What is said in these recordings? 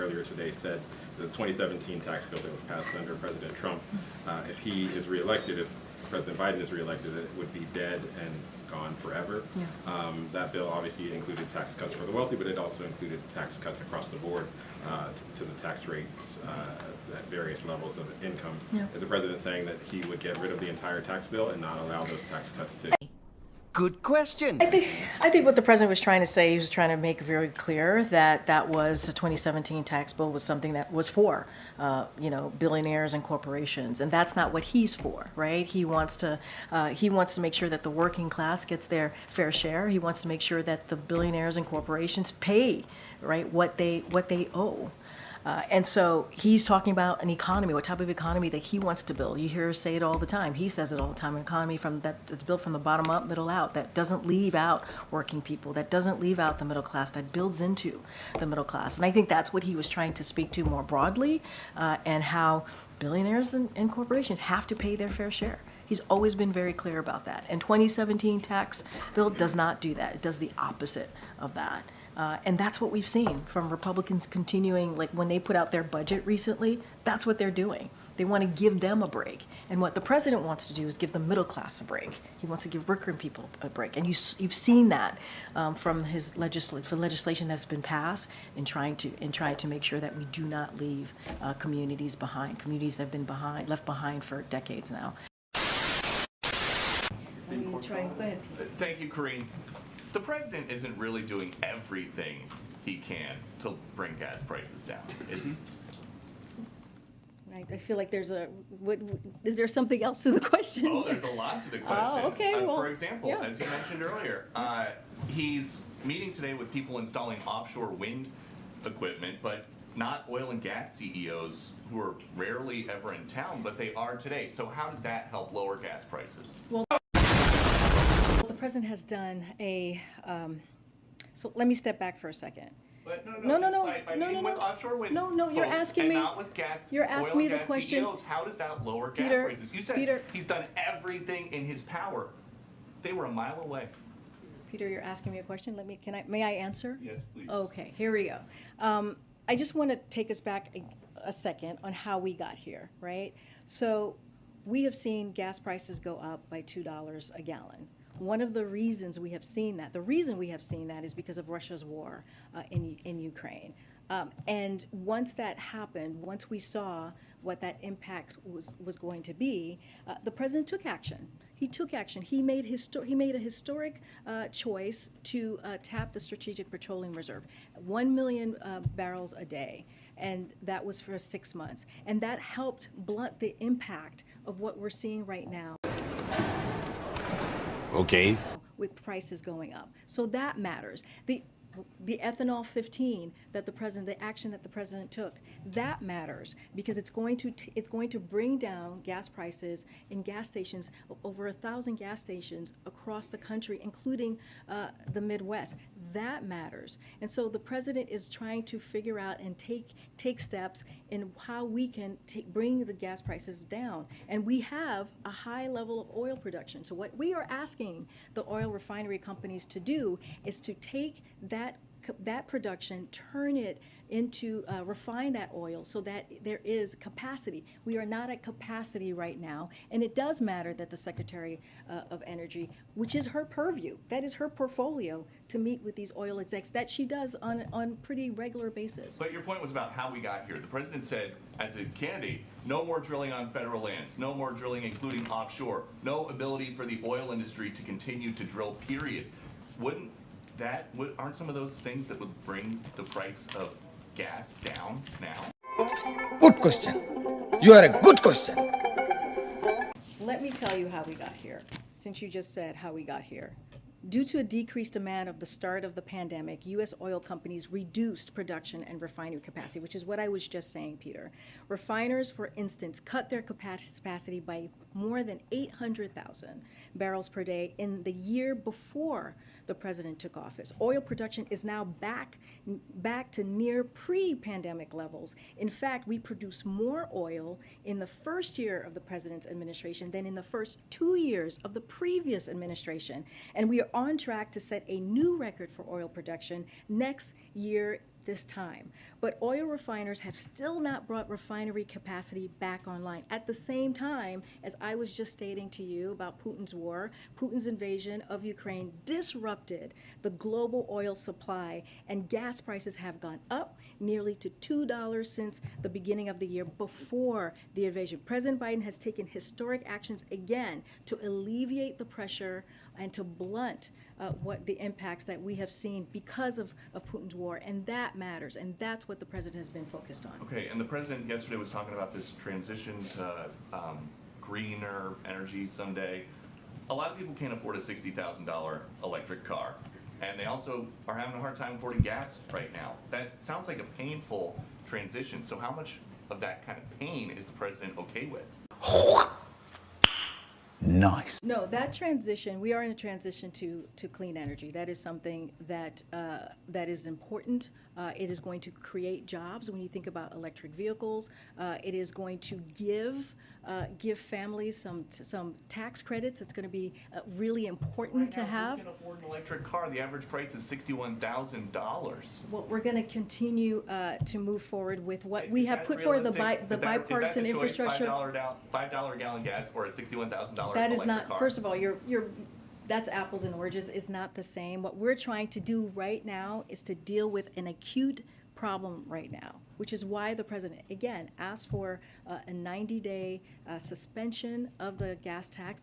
earlier today said the 2017 tax bill that was passed under President Trump, if he is reelected, if President Biden is reelected, that it would be dead and gone forever. Yeah. That bill obviously included tax cuts for the wealthy, but it also included tax cuts across the board to the tax rates at various levels of income. Yeah. Is the president saying that he would get rid of the entire tax bill and not allow those tax cuts to? Good question. I think what the president was trying to say, he was trying to make very clear that that was the 2017 tax bill was something that was for, billionaires and corporations, and that's not what he's for, right? He wants to make sure that the working class gets their fair share. He wants to make sure that the billionaires and corporations pay, right, what they owe. And so he's talking about an economy, what type of economy that he wants to build. You hear us say it all the time. He says it all the time, an economy that's built from the bottom up, middle out, that doesn't leave out working people, that doesn't leave out the middle class, that builds into the middle class. And I think that's what he was trying to speak to more broadly, and how billionaires and corporations have to pay their fair share. He's always been very clear about that. And 2017 tax bill does not do that. It does the opposite of that. And that's what we've seen from Republicans continuing, like when they put out their budget recently, that's what they're doing. They want to give them a break. And what the president wants to do is give the middle class a break. He wants to give working people a break. And you've seen that from his legislation that's been passed in trying to make sure that we do not leave communities behind, communities that have been left behind for decades now. Go ahead. Thank you, Karine. The president isn't really doing everything he can to bring gas prices down, is he? I feel like is there something else to the question? Oh, there's a lot to the question. Oh, okay. Well, for example, yeah. as you mentioned earlier, he's meeting today with people installing offshore wind equipment, but not oil and gas CEOs who are rarely ever in town, but they are today. So how did that help lower gas prices? Well, the president has done so let me step back for a second. But No. With offshore wind You're folks, asking and me. not with gas. You're asking me the gas question. CEOs, how does that lower gas Peter, prices? You said Peter. he's done everything in his power. They were a mile away. Peter, you're asking me a question. May I answer? Yes, please. Okay, here we go. I just want to take us back a second on how we got here, right? So we have seen gas prices go up by $2 a gallon. One of the reasons we have seen that, is because of Russia's war in Ukraine. And once that happened, once we saw what that impact was going to be, the president took action. He took action. He made a historic choice to tap the Strategic Petroleum Reserve, 1 million barrels a day, and that was for 6 months. And that helped blunt the impact of what we're seeing right now. Okay. With prices going up. So that matters. The ethanol 15 the action that the president took, that matters because it's going to bring down gas prices in gas stations, over 1,000 gas stations across the country, including the Midwest. That matters. And so the president is trying to figure out and take steps in how we can bring the gas prices down. And we have a high level of oil production. So what we are asking the oil refinery companies to do is to take that production, turn it into refine that oil so that there is capacity. We are not at capacity right now, and it does matter that the Secretary of Energy, which is her purview, that is her portfolio, to meet with these oil execs, that she does on pretty regular basis. But your point was about how we got here. The president said, as a candidate, no more drilling on federal lands, no more drilling including offshore, no ability for the oil industry to continue to drill, period. Aren't some of those things that would bring the price of gas down now? Good question. You are a good question. Let me tell you how we got here, since you just said how we got here. Due to a decreased demand of the start of the pandemic, U.S. oil companies reduced production and refinery capacity, which is what I was just saying, Peter. Refiners, for instance, cut their capacity by more than 800,000 barrels per day in the year before the president took office. Oil production is now back to near pre-pandemic levels. In fact, we produce more oil in the first year of the president's administration than in the first 2 years of the previous administration. And we are on track to set a new record for oil production next year this time. But oil refiners have still not brought refinery capacity back online. At the same time, as I was just stating to you about Putin's war, Putin's invasion of Ukraine disrupted the global oil supply, and gas prices have gone up nearly to $2 since the beginning of the year before the invasion. President Biden has taken historic actions again to alleviate the pressure and to blunt what the impacts that we have seen because of Putin's war, and that matters, and that's what the president has been focused on. Okay, and the president yesterday was talking about this transition to greener energy someday. A lot of people can't afford a $60,000 electric car, and they also are having a hard time affording gas right now. That sounds like a painful transition. So how much of that kind of pain is the president okay with? Nice. No, that transition, we are in a transition to clean energy. That is something that that is important. It is going to create jobs. When you think about electric vehicles, it is going to give families some tax credits. It's going to be really important to have. Who can afford an electric car? The average price is $61,000. Well, we're going to continue to move forward with what we have put forward, the bipartisan infrastructure. $5 gallon gas or a $61,000 That is electric not, car? first of all, that's apples and oranges. It's not the same. What we're trying to do right now is to deal with an acute problem right now, which is why the president, again, asked for a 90-day suspension of the gas tax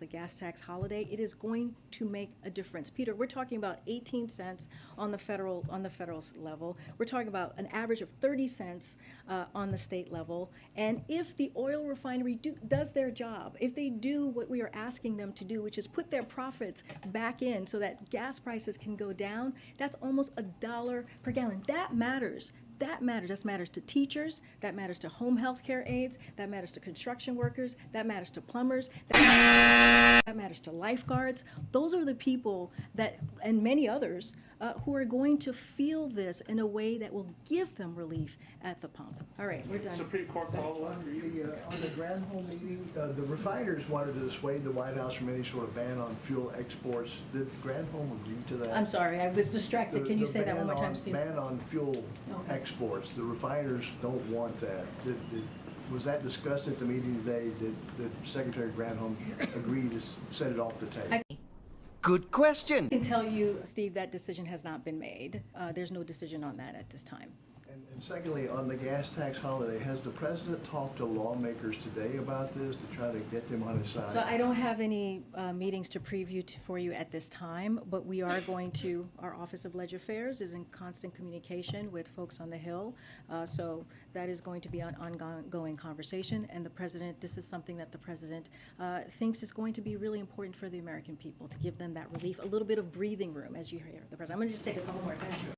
holiday. It is going to make a difference. Peter, we're talking about 18 cents on the federal level. We're talking about an average of 30 cents on the state level. And if the oil refinery does their job, if they do what we are asking them to do, which is put their profits back in so that gas prices can go down, that's almost $1 per gallon. That matters. That matters. That matters to teachers. That matters to home health care aides. That matters to construction workers. That matters to plumbers. That matters to lifeguards. Those are the people that, and many others, who are going to feel this in a way that will give them relief at the pump. All right, we're done. Supreme Court On the Granholm meeting, the refiners wanted to dissuade the White House from any sort of ban on fuel exports. Did Granholm agree to that? I'm sorry, I was distracted. Can you say that one more time, Steve? Ban on fuel Okay. exports. The refiners don't want that. Was that discussed at the meeting today? Did Secretary Granholm agree to set it off the table? Good question. I can tell you, Steve, that decision has not been made. There's no decision on that at this time. And secondly, on the gas tax holiday, has the president talked to lawmakers today about this to try to get them on his side? So I don't have any meetings to preview for you at this time, but we are going to, our Office of Ledger Affairs is in constant communication with folks on the Hill. So that is going to be an ongoing conversation. And the president, this is something that the president thinks is going to be really important for the American people, to give them that relief, a little bit of breathing room, as you hear the president. I'm going to just take a couple more. Thank you.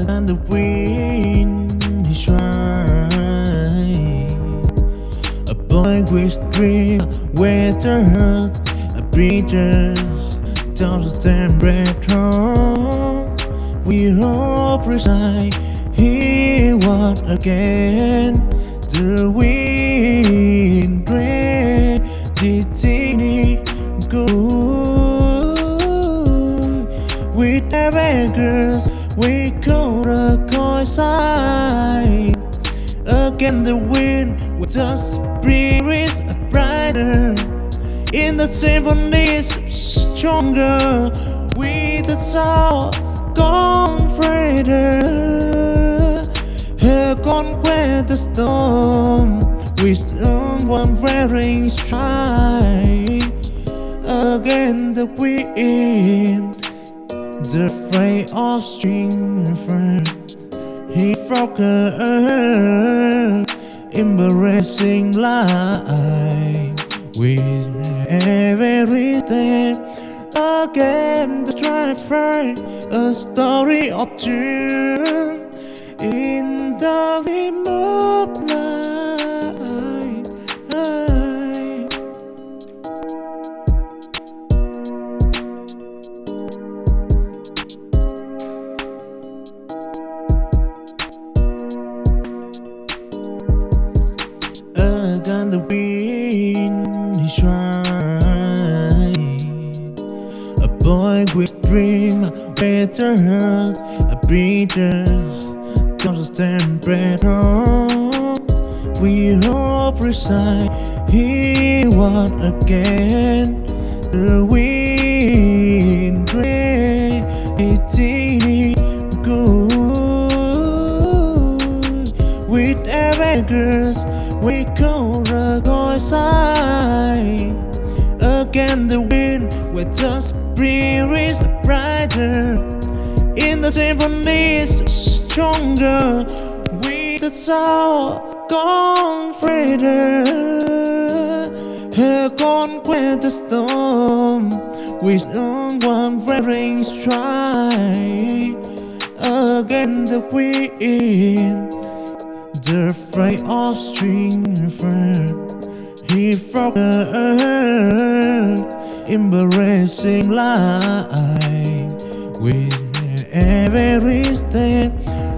And the wind is right. A boy with dream, weather hurt, a breather, down the temperature. We hope reside, hear what again. The wind rain, the teeny go. With the beggars, we call the coincide. Again the wind with the spirits brighter. In the symphonies stronger. With the soul gone further. Here conquer the storm. With someone wearing stride. Again the wind, the fray of strength, he broke her, embarrassing life with everything. Again, the driver, a story of turn in the remote night. again the wind he tried. A boy with dream, a better heart, a breather, don't stand better. We hope reside, he won again. The wind rain is good. With arrogance, we call the God side. Again the wind, with the spirits brighter. In the symphonies stronger, with the soul gone further. Here conquer the storm, with no one wearing stride. Again the wind, the fray of strength, he from the earth, embracing light. With every step,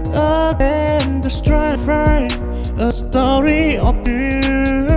again the strife, a story of fear.